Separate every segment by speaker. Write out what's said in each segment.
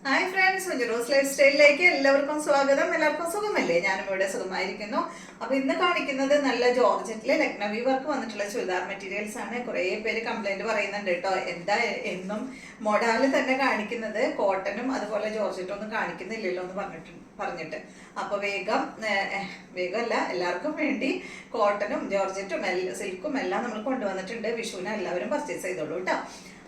Speaker 1: Hi friends, മുജറോസ് life സ്റ്റൈലിലേക്ക് എല്ലാവർക്കും സ്വാഗതം. എല്ലാവർക്കും സുഖമല്ലേ? ഞാനും ഇവിടെ സുഖമായിരിക്കുന്നു. അപ്പൊ ഇന്ന് കാണിക്കുന്നത് നല്ല ജോർജറ്റിലെ ലക്നവി വർക്ക് വന്നിട്ടുള്ള ചുരിദാർ മെറ്റീരിയൽസ് ആണ്. കുറേ പേര് കംപ്ലൈന്റ് പറയുന്നുണ്ട് കേട്ടോ, എന്താ എന്നും മൊഡാല് തന്നെ കാണിക്കുന്നത്, കോട്ടനും അതുപോലെ ജോർജറ്റും ഒന്നും കാണിക്കുന്നില്ലല്ലോ എന്ന് പറഞ്ഞിട്ട് അപ്പൊ വേഗമല്ല, എല്ലാവർക്കും വേണ്ടി കോട്ടനും ജോർജറ്റും സിൽക്കും എല്ലാം നമ്മൾ കൊണ്ടുവന്നിട്ടുണ്ട്. വിഷുവിന് എല്ലാവരും പർച്ചേസ് ചെയ്തോളൂ കേട്ടോ.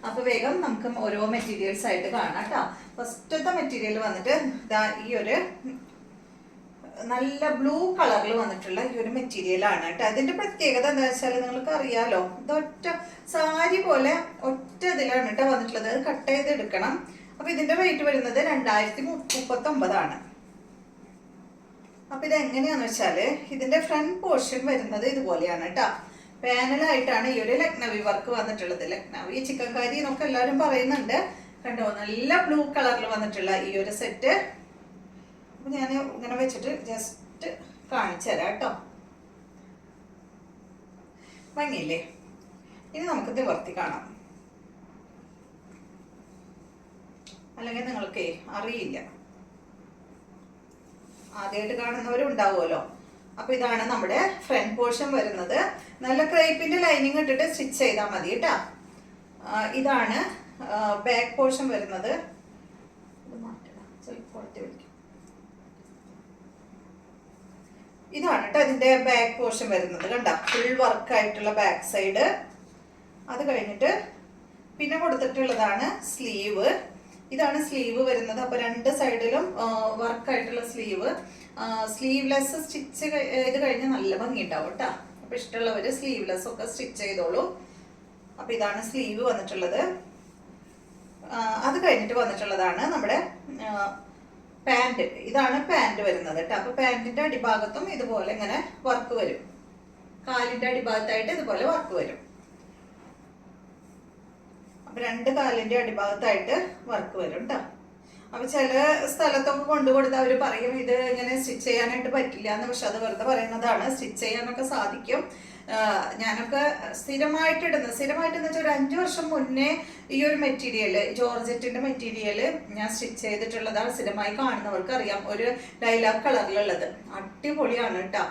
Speaker 1: അപ്പൊ വേഗം നമുക്ക് ഓരോ മെറ്റീരിയൽസ് ആയിട്ട് കാണാം കേട്ടോ. ഫസ്റ്റത്തെ മെറ്റീരിയൽ വന്നിട്ട് ഈ ഒരു നല്ല ബ്ലൂ കളറിൽ വന്നിട്ടുള്ള ഈ ഒരു മെറ്റീരിയൽ ആണ് കേട്ടോ. അതിന്റെ പ്രത്യേകത എന്താ വെച്ചാൽ നിങ്ങൾക്ക് അറിയാലോ, ഇത് ഒറ്റ സാരി പോലെ ഒറ്റ ഇതിലാണ് കേട്ടോ വന്നിട്ടുള്ളത്. അത് കട്ട് ചെയ്ത് എടുക്കണം. അപ്പൊ ഇതിന്റെ റേറ്റ് വരുന്നത് 2039. അപ്പൊ ഇത് എങ്ങനെയാന്ന് വെച്ചാല് ഇതിന്റെ ഫ്രണ്ട് പോർഷൻ വരുന്നത് ഇതുപോലെയാണ് കേട്ടോ. പാനലായിട്ടാണ് ഈ ഒരു ലക്നവി വർക്ക് വന്നിട്ടുള്ളത്. ലക്നവി ചിക്കൻ കറി എന്നൊക്കെ എല്ലാവരും പറയുന്നുണ്ട്. കണ്ടോ, നല്ല ബ്ലൂ കളറിൽ വന്നിട്ടുള്ള ഈ ഒരു സെറ്റ്. അപ്പൊ ഞാൻ ഇങ്ങനെ വെച്ചിട്ട് ജസ്റ്റ് കാണിച്ചു തരാം കേട്ടോ. ഭംഗിയില്ലേ? ഇനി നമുക്ക് നിവർത്തി കാണാം, അല്ലെങ്കിൽ നിങ്ങൾക്ക് അറിയില്ല, ആദ്യമായിട്ട് കാണുന്നവരും ഉണ്ടാവുമല്ലോ. അപ്പൊ ഇതാണ് നമ്മുടെ ഫ്രണ്ട് പോർഷൻ വരുന്നത്. നല്ല ക്രേപ്പിന്റെ ലൈനിങ് ഇട്ടിട്ട് സ്റ്റിച്ച് ചെയ്താൽ മതി കേട്ടാ. ഇതാണ് ബാക്ക് പോർഷൻ വരുന്നത്. ഇതാണ് കേട്ടോ ഇതിന്റെ ബാക്ക് പോർഷൻ വരുന്നത്. കണ്ട, ഫുൾ വർക്ക് ആയിട്ടുള്ള ബാക്ക് സൈഡ്. അത് കഴിഞ്ഞിട്ട് പിന്നെ കൊടുത്തിട്ടുള്ളതാണ് സ്ലീവ്. ഇതാണ് സ്ലീവ് വരുന്നത്. അപ്പൊ രണ്ട് സൈഡിലും വർക്ക് ആയിട്ടുള്ള സ്ലീവ്. സ്ലീവ്ലെസ് സ്റ്റിച്ച് ചെയ്ത് കഴിഞ്ഞാൽ നല്ല ഭംഗി ഉണ്ടാവും കേട്ടോ. അപ്പൊ ഇഷ്ടമുള്ളവര് സ്ലീവ്ലെസ് ഒക്കെ സ്റ്റിച്ച് ചെയ്തോളൂ. അപ്പൊ ഇതാണ് സ്ലീവ് വന്നിട്ടുള്ളത്. അത് കഴിഞ്ഞിട്ട് വന്നിട്ടുള്ളതാണ് നമ്മുടെ പാന്റ്. ഇതാണ് പാന്റ് വരുന്നത് കേട്ടോ. അപ്പൊ പാന്റിന്റെ അടിഭാഗത്തും ഇതുപോലെ ഇങ്ങനെ വർക്ക് വരും. കാലിന്റെ അടിഭാഗത്തായിട്ട് ഇതുപോലെ വർക്ക് വരും. അപ്പൊ രണ്ട് കാലിന്റെ അടിഭാഗത്തായിട്ട് വർക്ക് വരും കേട്ടോ. അപ്പൊ ചില സ്ഥലത്തൊക്കെ കൊണ്ടുകൊടുത്ത് അവര് പറയും ഇത് ഇങ്ങനെ സ്റ്റിച്ച് ചെയ്യാനായിട്ട് പറ്റില്ല എന്ന്. പക്ഷെ അത് വെറുതെ പറയുന്നതാണ്. സ്റ്റിച്ച് ചെയ്യാനൊക്കെ സാധിക്കും. ഞാനൊക്കെ സ്ഥിരമായിട്ടെന്ന് വെച്ചാൽ ഒരു 5 വർഷം മുന്നേ ഈ ഒരു മെറ്റീരിയൽ, ജോർജറ്റിന്റെ മെറ്റീരിയൽ ഞാൻ സ്റ്റിച്ച് ചെയ്തിട്ടുള്ളതാണ്. സ്ഥിരമായി കാണുന്നവർക്ക് അറിയാം. ഒരു ലൈലാക്ക് കളറിലുള്ളത് അടിപൊളിയാണ് കേട്ടോ.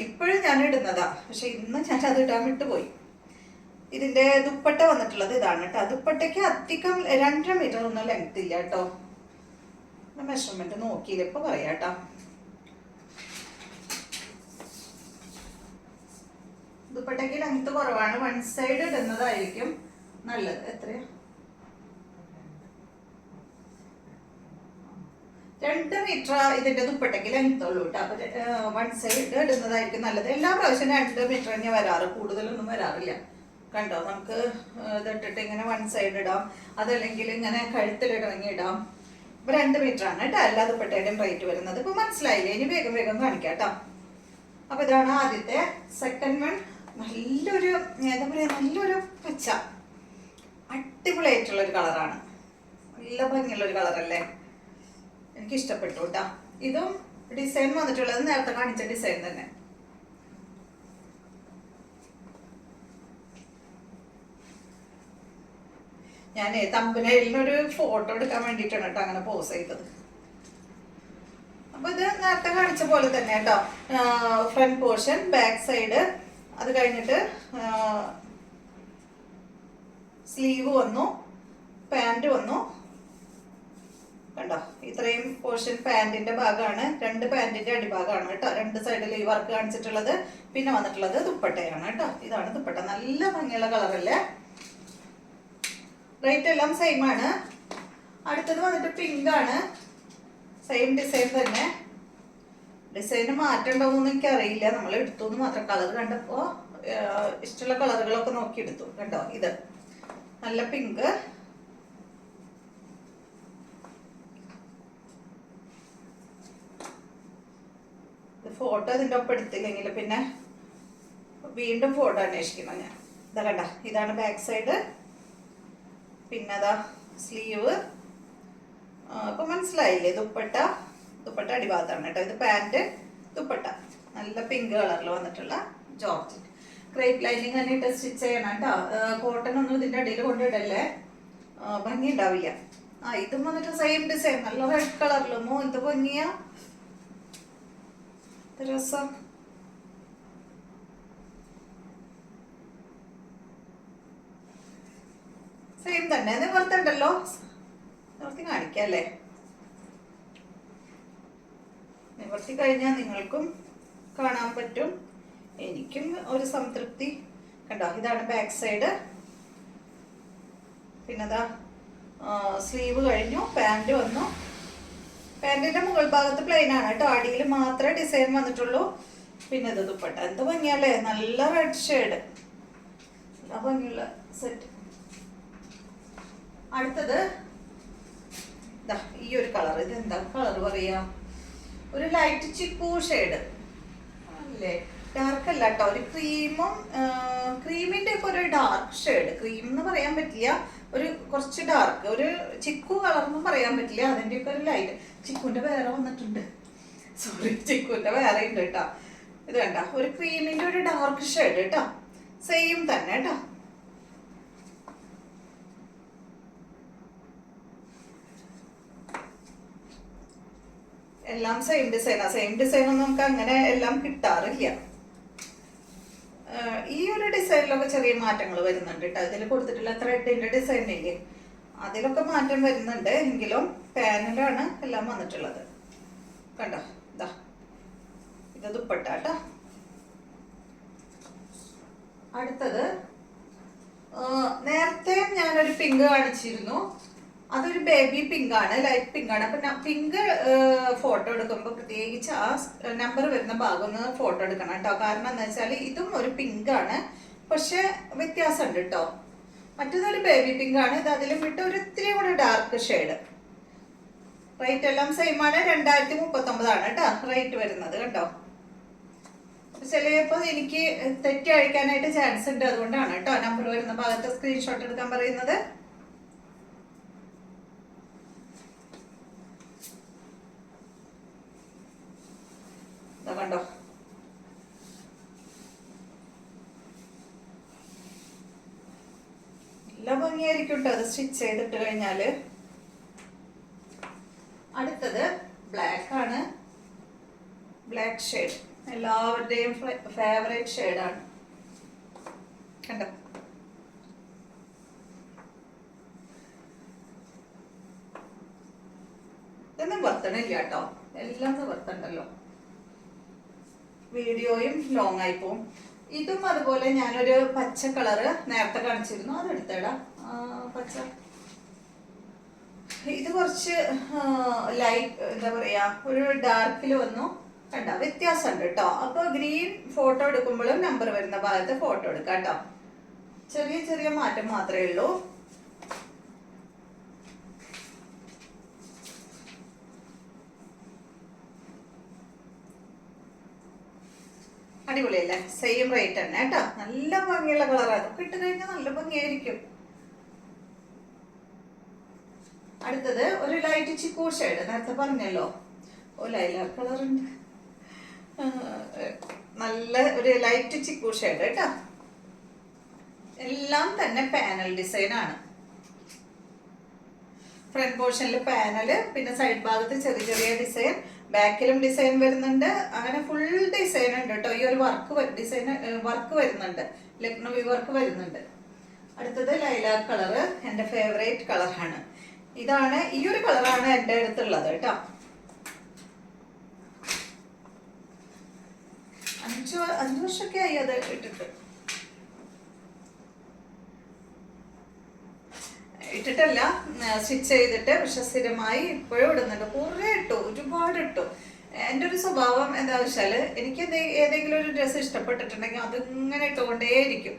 Speaker 1: ഇപ്പോഴും ഞാൻ ഇടുന്നതാ, പക്ഷെ ഇന്ന് ഞാൻ അത് ഇടാൻ വിട്ടുപോയി. ഇതിന്റെ ദുപ്പട്ട വന്നിട്ടുള്ളത് ഇതാണ് കേട്ടോ. ദുപ്പട്ടയ്ക്ക് അധികം 2.5 മീറ്റർ ഒന്നും ലെങ്ത് ഇല്ല കേട്ടോ. മെഷർമെന്റ് നോക്കിയില്ല, ഇപ്പൊ പറയാം കേട്ടോ. ദുപ്പട്ടയ്ക്ക് ലെങ്ത് കുറവാണ്. 1 സൈഡ് ഇടുന്നതായിരിക്കും നല്ലത്. എത്രയാ? 2 മീറ്റർ ഇതിന്റെ ദുപ്പട്ടയ്ക്ക് ലെങ്ത് ഉള്ളൂ കേട്ടോ. അപ്പൊ 1 സൈഡ് ഇടുന്നതായിരിക്കും നല്ലത്. എല്ലാ പ്രാവശ്യം 2 മീറ്റർ തന്നെ വരാറ്, കൂടുതലൊന്നും വരാറില്ല. കണ്ടോ, നമുക്ക് ഇതിട്ടിട്ട് ഇങ്ങനെ 1 സൈഡ് ഇടാം, അതല്ലെങ്കിൽ ഇങ്ങനെ കഴുത്തിലിടങ്ങി ഇടാം. 2 മീറ്റർ ആണ് കേട്ടോ എല്ലാ ദുപ്പട്ടയുടെയും റേറ്റ് വരുന്നത്. ഇപ്പൊ മനസ്സിലായില്ലേ? ഇനി വേഗം കാണിക്കാം കേട്ടോ. അപ്പൊ ഇതാണ് ആദ്യത്തെ. സെക്കൻഡ് വൺ നല്ലൊരു എന്താ പറയാ, നല്ലൊരു പച്ച, അടിപൊളിയായിട്ടുള്ള ഒരു കളറാണ്. നല്ല ഭംഗിയുള്ള ഒരു കളറല്ലേ, എനിക്ക് ഇഷ്ടപ്പെട്ടു കേട്ടോ. ഇതും ഡിസൈൻ വന്നിട്ടുള്ളത് നേരത്തെ കാണിച്ച ഡിസൈൻ തന്നെ. ഞാൻ തമ്പനയിലിനൊരു ഫോട്ടോ എടുക്കാൻ വേണ്ടിയിട്ടാണ് കേട്ടോ അങ്ങനെ പോസ് ചെയ്തത്. അപ്പൊ ഇത് നേരത്തെ കാണിച്ച പോലെ തന്നെ കേട്ടോ. ഫ്രണ്ട് പോർഷൻ, ബാക്ക് സൈഡ്, അത് കഴിഞ്ഞിട്ട് സ്ലീവ് വന്നു, പാന്റ് വന്നു. കണ്ടോ, ഇത്രയും പോർഷൻ പാന്റിന്റെ ഭാഗമാണ്. 2 പാന്റിന്റെ അടിഭാഗമാണ് കേട്ടോ. 2 സൈഡിൽ ഈ വർക്ക് കാണിച്ചിട്ടുള്ളത്. പിന്നെ വന്നിട്ടുള്ളത് ദുപ്പട്ടയാണ് കേട്ടോ. ഇതാണ് ദുപ്പട്ട. നല്ല ഭംഗിയുള്ള കളറല്ലേ. റേറ്റ് എല്ലാം സെയിം ആണ്. അടുത്തത് വന്നിട്ട് പിങ്ക് ആണ്. സെയിം ഡിസൈൻ തന്നെ. ഡിസൈന് മാറ്റം ഉണ്ടോന്നൊന്നും എനിക്ക് അറിയില്ല. നമ്മൾ എടുത്തു എന്ന് മാത്രം. കളർ കണ്ടപ്പോ ഇഷ്ടമുള്ള കളറുകളൊക്കെ നോക്കി എടുത്തു. കണ്ടോ, ഇത് നല്ല പിങ്ക്. ഫോട്ടോ ഇതിന്റെ ഒപ്പം എടുത്തില്ലെങ്കിൽ പിന്നെ വീണ്ടും ഫോട്ടോ അന്വേഷിക്കണം ഞാൻ. ഇതാ കണ്ട, ഇതാണ് ബാക്ക് സൈഡ്. പിന്നെ അതാ സ്ലീവ്. അപ്പൊ മനസ്സിലായില്ലേ? ദുപ്പട്ട അടിഭാഗത്താണ് കേട്ടോ. ഇത് പാന്റ്, ദുപ്പട്ട നല്ല പിങ്ക് കളറിൽ വന്നിട്ടുള്ള ജോർജറ്റ്. ക്രേപ്പ് ലൈനിങ് തന്നെ ഇട്ട് സ്റ്റിച്ച് ചെയ്യണം കേട്ടോ. കോട്ടൺ ഒന്നും ഇതിന്റെ അടിയിൽ കൊണ്ടിടല്ലേ, ഭംഗി ഉണ്ടാവില്ല. ഇതും വന്നിട്ട് സെയിം ഡിസൈൻ, നല്ല റെഡ് കളറിലും എന്ത് ഭംഗിയാ, രസം. സെയിം തന്നെ നിവർത്തുണ്ടല്ലോ, നിവർത്തി കാണിക്കല്ലേ. നിവർത്തി കഴിഞ്ഞാൽ നിങ്ങൾക്കും കാണാൻ പറ്റും, എനിക്കും ഒരു സംതൃപ്തി. കണ്ടോ, ഇതാണ് ബാക്ക് സൈഡ്. പിന്നെതാ സ്ലീവ് കഴിഞ്ഞു, പാൻറ് വന്നു. പാൻറിന്റെ മുകൾ ഭാഗത്ത് പ്ലെയിൻ ആണ് കേട്ടോ, അടിയിൽ മാത്രമേ ഡിസൈൻ വന്നിട്ടുള്ളൂ. പിന്നെ ഇത് ദുപ്പട്ട, എന്ത് ഭംഗിയല്ലേ, നല്ല റെഡ് ഷെയ്ഡ്, നല്ല ഭംഗിയുള്ള സെറ്റ്. അടുത്തത് ഈ ഒരു കളർ, ഇത് എന്താ കളർ പറയാ, ഒരു ലൈറ്റ് ചിക്കു ഷെയ്ഡ് അല്ലേ, ഡാർക്ക് അല്ല കേട്ടോ, ഒരു ക്രീമും ക്രീമിന്റെ ഒക്കെ ഒരു ഡാർക്ക് ഷെയ്ഡ്. ക്രീം എന്ന് പറയാൻ പറ്റില്ല, ഒരു കുറച്ച് ഡാർക്ക്, ഒരു ചിക്കു കളർന്നും പറയാൻ പറ്റില്ല, അതിന്റെ ഒക്കെ ഒരു ലൈറ്റ്. ചിക്കുന്റെ വേറെ വന്നിട്ടുണ്ട്, സോറി, ചിക്കുന്റെ വേറെ ഉണ്ട് കേട്ടോ. ഇത് വേണ്ട, ഒരു ക്രീമിന്റെ ഒരു ഡാർക്ക് ഷെയ്ഡ് കേട്ടോ, സെയിം തന്നെ കേട്ടോ. എല്ലാം സെയിം ഡിസൈനാ. സെയിം ഡിസൈൻ ഒന്നും നമുക്ക് അങ്ങനെ എല്ലാം കിട്ടാറില്ല. ഈ ഒരു ഡിസൈനിലൊക്കെ ചെറിയ മാറ്റങ്ങൾ വരുന്നുണ്ട് കേട്ടോ. ഇതിൽ കൊടുത്തിട്ടുള്ള ത്രെഡിന്റെ ഡിസൈനില്ലേ, അതിലൊക്കെ മാറ്റം വരുന്നുണ്ട്, എങ്കിലും പാനലാണ് എല്ലാം വന്നിട്ടുള്ളത്. കണ്ടോ, ഇതാ ഇത് ദുപ്പട്ട കേട്ടോ. അടുത്തത് നേരത്തെ ഞാനൊരു പിങ്ക് കാണിച്ചിരുന്നു, അതൊരു ബേബി പിങ്ക് ആണ്, ലൈറ്റ് പിങ്ക് ആണ്. അപ്പൊ പിങ്ക് ഫോട്ടോ എടുക്കുമ്പോൾ പ്രത്യേകിച്ച് ആ നമ്പർ വരുന്ന ഭാഗം ഒന്ന് ഫോട്ടോ എടുക്കണം കേട്ടോ. കാരണം എന്താ വെച്ചാൽ ഇതും ഒരു പിങ്ക് ആണ്, പക്ഷെ വ്യത്യാസമുണ്ട് കേട്ടോ. മറ്റേതൊരു ബേബി പിങ്ക് ആണ്, ഇത് അതിലും വിട്ട് ഒരു ഇത്തിരി കൂടെ ഡാർക്ക് ഷെയ്ഡ്. റേറ്റ് എല്ലാം സെയിം ആണ്, 2039 ആണ് കേട്ടോ റേറ്റ് വരുന്നത് കേട്ടോ. ചിലപ്പോൾ എനിക്ക് തെറ്റി അഴിക്കാനായിട്ട് ചാൻസ് ഉണ്ട്, അതുകൊണ്ടാണ് കേട്ടോ നമ്പർ വരുന്ന ഭാഗത്ത് സ്ക്രീൻഷോട്ട് എടുക്കാൻ പറയുന്നത്. കണ്ടോ, നല്ല ഭംഗിയായിരിക്കും കേട്ടോ അത് സ്റ്റിച്ച് ചെയ്തിട്ട് കഴിഞ്ഞാല്. അടുത്തത് ബ്ലാക്ക് ആണ്, ബ്ലാക്ക് ഷെയ്ഡ് എല്ലാവരുടെയും ഫേവറേറ്റ് ഷെയ്ഡാണ്. കണ്ടോ, ഇതൊന്നും വർത്തണില്ല കേട്ടോ, എല്ലാം വർത്തണ്ടല്ലോ, വീഡിയോയും ലോങ് ആയി പോവും. ഇതും അതുപോലെ ഞാനൊരു പച്ച കളറ് നേരത്തെ കാണിച്ചിരുന്നു, അത് എടുത്തേടാ പച്ച. ഇത് കുറച്ച് ലൈറ്റ് എന്താ പറയാ, ഒരു ഡാർക്കിൽ വന്നു, കണ്ട വ്യത്യാസമുണ്ട് കേട്ടോ. അപ്പൊ ഗ്രീൻ ഫോട്ടോ എടുക്കുമ്പോഴും നമ്പർ വരുന്ന ഭാഗത്ത് ഫോട്ടോ എടുക്കാം കേട്ടോ. ചെറിയ ചെറിയ മാറ്റം മാത്രമേ ഉള്ളൂ. അടിപൊളിയല്ലേ, സെയിം റേറ്റ് തന്നെ കേട്ടോ, നല്ല ഭംഗിയുള്ള കളറാണ്. അതൊക്കെ ഇട്ട് കഴിഞ്ഞാൽ നല്ല ഭംഗിയായിരിക്കും. അടുത്തത് ഒരു ലൈറ്റ് ചിക്കു ഷെയ്ഡ്, നേരത്തെ പറഞ്ഞല്ലോ, ഓ ലൈലാ കളറുണ്ട്, നല്ല ഒരു ലൈറ്റ് ചിക്കു ഷെയ്ഡ് കേട്ടോ. എല്ലാം തന്നെ പാനൽ ഡിസൈൻ ആണ്. ഫ്രണ്ട് പോർഷനിൽ പാനല്, പിന്നെ സൈഡ് ഭാഗത്ത് ചെറിയ ചെറിയ ഡിസൈൻ, ബാക്കിലും ഡിസൈൻ വരുന്നുണ്ട്. അങ്ങനെ ഫുൾ ഡിസൈൻ ഉണ്ട് കേട്ടോ. ഈ ഒരു വർക്ക് വരുന്നുണ്ട്, ലക്നവി വർക്ക് വരുന്നുണ്ട്. അടുത്തത് ലൈലാക്ക് കളറ്, എൻ്റെ ഫേവറേറ്റ് കളറാണ്. ഇതാണ്, ഈ ഒരു കളറാണ് എൻ്റെ അടുത്തുള്ളത് കേട്ടോ. 5 വർഷമൊക്കെ ആയി അത് ഇട്ടിട്ടല്ല, സ്റ്റിച്ച് ചെയ്തിട്ട്, പക്ഷെ സ്ഥിരമായി ഇപ്പോഴും ഇടുന്നുണ്ട്. കുറേ ഇട്ടു, ഒരുപാട് ഇട്ടു. എൻ്റെ ഒരു സ്വഭാവം എന്താ വെച്ചാല്, എനിക്ക് ഏതെങ്കിലും ഒരു ഡ്രസ്സ് ഇഷ്ടപ്പെട്ടിട്ടുണ്ടെങ്കിൽ അതിങ്ങനെ ഇട്ടുകൊണ്ടേയിരിക്കും.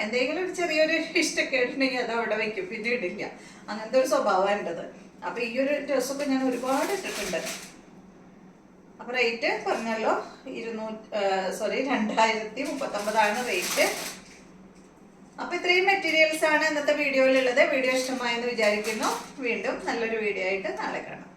Speaker 1: എന്തെങ്കിലും ഒരു ചെറിയൊരു ഇഷ്ടക്കേട്ടുണ്ടെങ്കിൽ അത് അവിടെ വെക്കും, പിന്നെ ഇടില്ല. അങ്ങനത്തെ ഒരു സ്വഭാവം എൻ്റെത്. അപ്പൊ ഈ ഒരു ഡ്രസ്സൊക്കെ ഞാൻ ഒരുപാട് ഇട്ടിട്ടുണ്ട്. അപ്പൊ റേറ്റ് പറഞ്ഞല്ലോ, 2039 റേറ്റ്. അപ്പൊ ഇത്രയും മെറ്റീരിയൽസ് ആണ് ഇന്നത്തെ വീഡിയോയിലുള്ളത്. വീഡിയോ ഇഷ്ടമായെന്ന് വിചാരിക്കുന്നു. വീണ്ടും നല്ലൊരു വീഡിയോ ആയിട്ട് നാളെ കാണാം.